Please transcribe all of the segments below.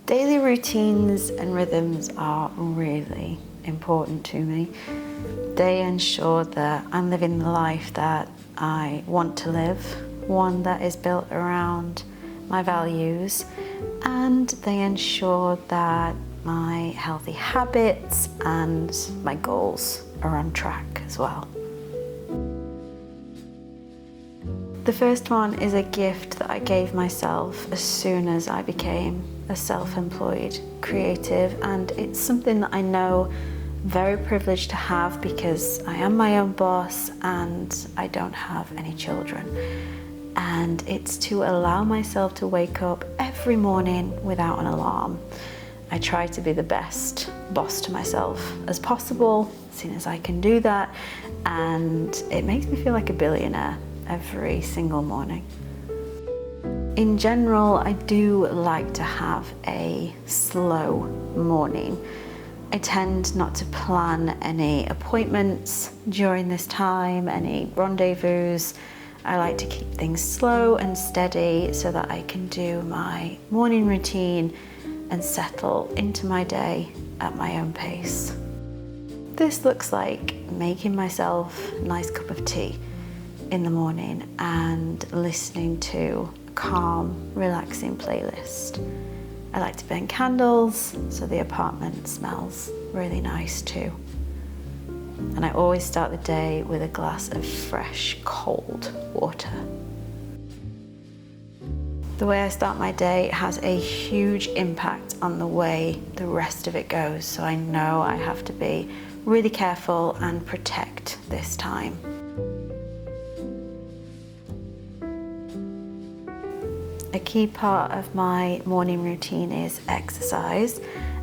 Daily routines and rhythms are really important to me. They ensure that I'm living the life that I want to live, one that is built around my values, and they ensure that my healthy habits and my goals are on track as well. The first one is a gift that I gave myself as soon as I became a self-employed creative, and it's something that I know I'm very privileged to have because I am my own boss and I don't have any children. And it's to allow myself to wake up every morning without an alarm. I try to be the best boss to myself as possible, as soon as I can do that, and it makes me feel like a billionaire every single morning. In general, I do like to have a slow morning. I tend not to plan any appointments during this time, any rendezvous. I like to keep things slow and steady so that I can do my morning routine and settle into my day at my own pace. This looks like making myself a nice cup of tea in the morning and listening to a calm, relaxing playlist. I like to burn candles so the apartment smells really nice too. And I always start the day with a glass of fresh, cold water. The way I start my day has a huge impact on the way the rest of it goes, so I know I have to be really careful and protect this time. A key part of my morning routine is exercise,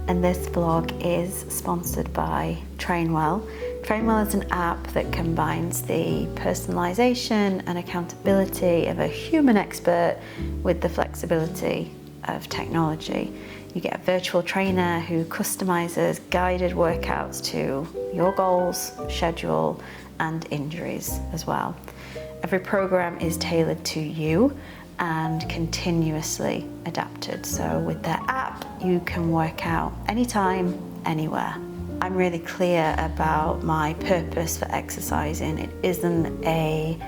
and this vlog is sponsored by Trainwell. Trainwell is an app that combines the personalization and accountability of a human expert with the flexibility of technology. You get a virtual trainer who customizes guided workouts to your goals, schedule, and injuries as well. Every program is tailored to you and continuously adapted. So with their app, you can work out anytime, anywhere. I'm really clear about my purpose for exercising. It isn't a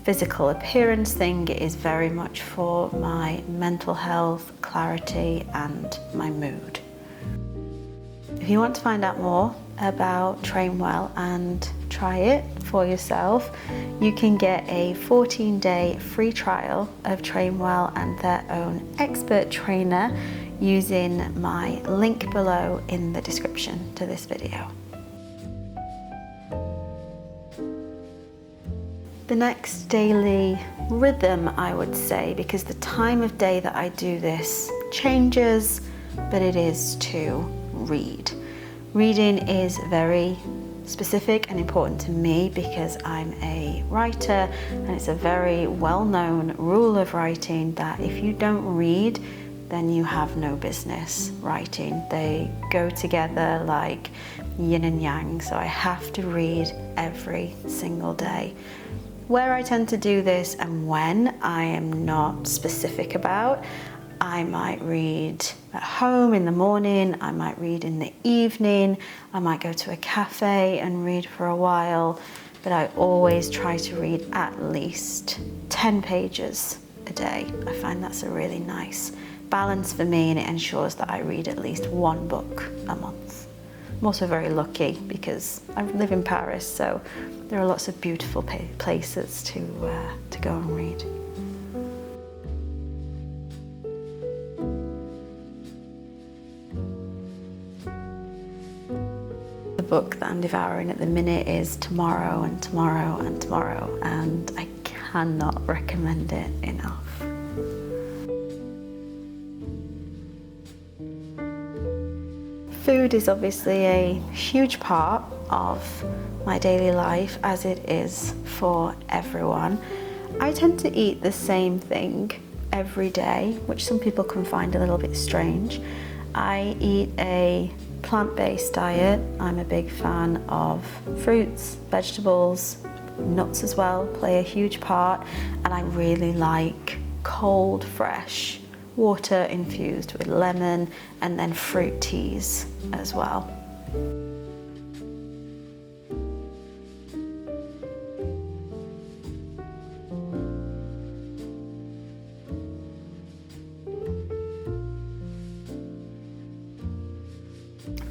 physical appearance thing, it is very much for my mental health, clarity, and my mood. If you want to find out more about Trainwell and try it for yourself, you can get a 14-day free trial of Trainwell and their own expert trainer using my link below in the description to this video. The next daily rhythm, I would say, because the time of day that I do this changes, but it is to read. Reading is very specific and important to me because I'm a writer, and it's a very well-known rule of writing that if you don't read, then you have no business writing. They go together like yin and yang, so I have to read every single day. Where I tend to do this and when, I am not specific about. I might read at home in the morning, I might read in the evening, I might go to a cafe and read for a while, but I always try to read at least 10 pages a day. I find that's a really nice balance for me, and it ensures that I read at least one book a month. I'm also very lucky because I live in Paris, so there are lots of beautiful places to go and read. The book that I'm devouring at the minute is Tomorrow and Tomorrow and Tomorrow, and I cannot recommend it enough. Food is obviously a huge part of my daily life, as it is for everyone. I tend to eat the same thing every day, which some people can find a little bit strange. I eat a plant-based diet. I'm a big fan of fruits, vegetables, nuts as well play a huge part, and I really like cold, fresh water infused with lemon, and then fruit teas as well.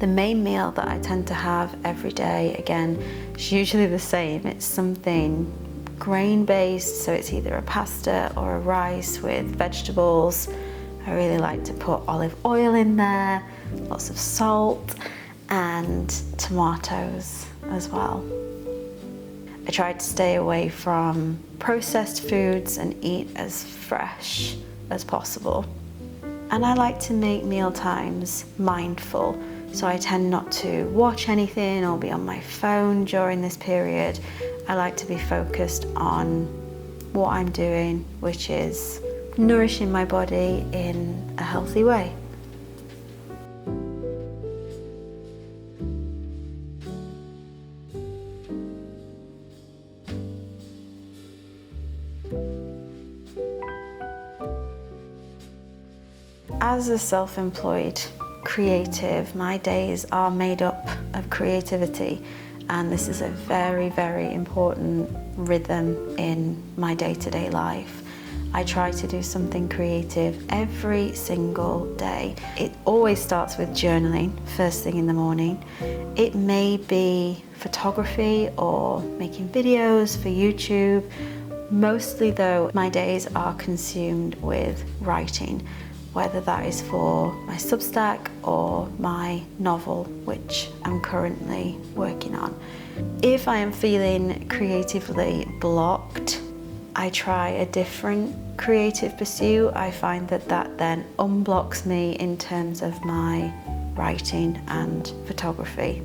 The main meal that I tend to have every day, again, is usually the same. It's something grain-based, so it's either a pasta or a rice with vegetables. I really like to put olive oil in there, lots of salt, and tomatoes as well. I try to stay away from processed foods and eat as fresh as possible. And I like to make meal times mindful. So I tend not to watch anything or be on my phone during this period. I like to be focused on what I'm doing, which is nourishing my body in a healthy way. As a self-employed creative, my days are made up of creativity, and this is a very, very important rhythm in my day-to-day life. I try to do something creative every single day. It always starts with journaling first thing in the morning. It may be photography or making videos for YouTube. Mostly though, my days are consumed with writing, whether that is for my Substack or my novel, which I'm currently working on. If I am feeling creatively blocked, I try a different creative pursuit. I find that then unblocks me in terms of my writing and photography.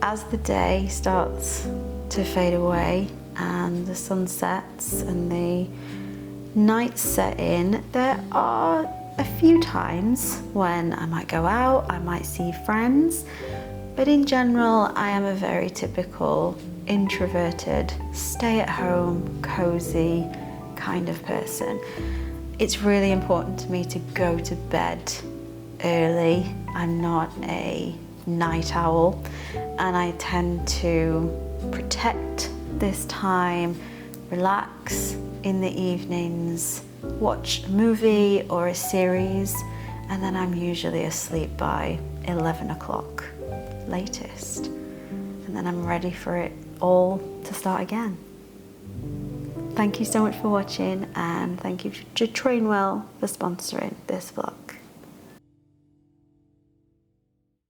As the day starts to fade away and the sun sets and the night set in, there are a few times when I might go out, I might see friends, but in general I am a very typical introverted, stay-at-home, cozy kind of person. It's really important to me to go to bed early. I'm not a night owl, and I tend to protect this time, relax in the evenings, watch a movie or a series, and then I'm usually asleep by 11 o'clock latest, and then I'm ready for it all to start again. Thank you so much for watching, and thank you to Trainwell for sponsoring this vlog.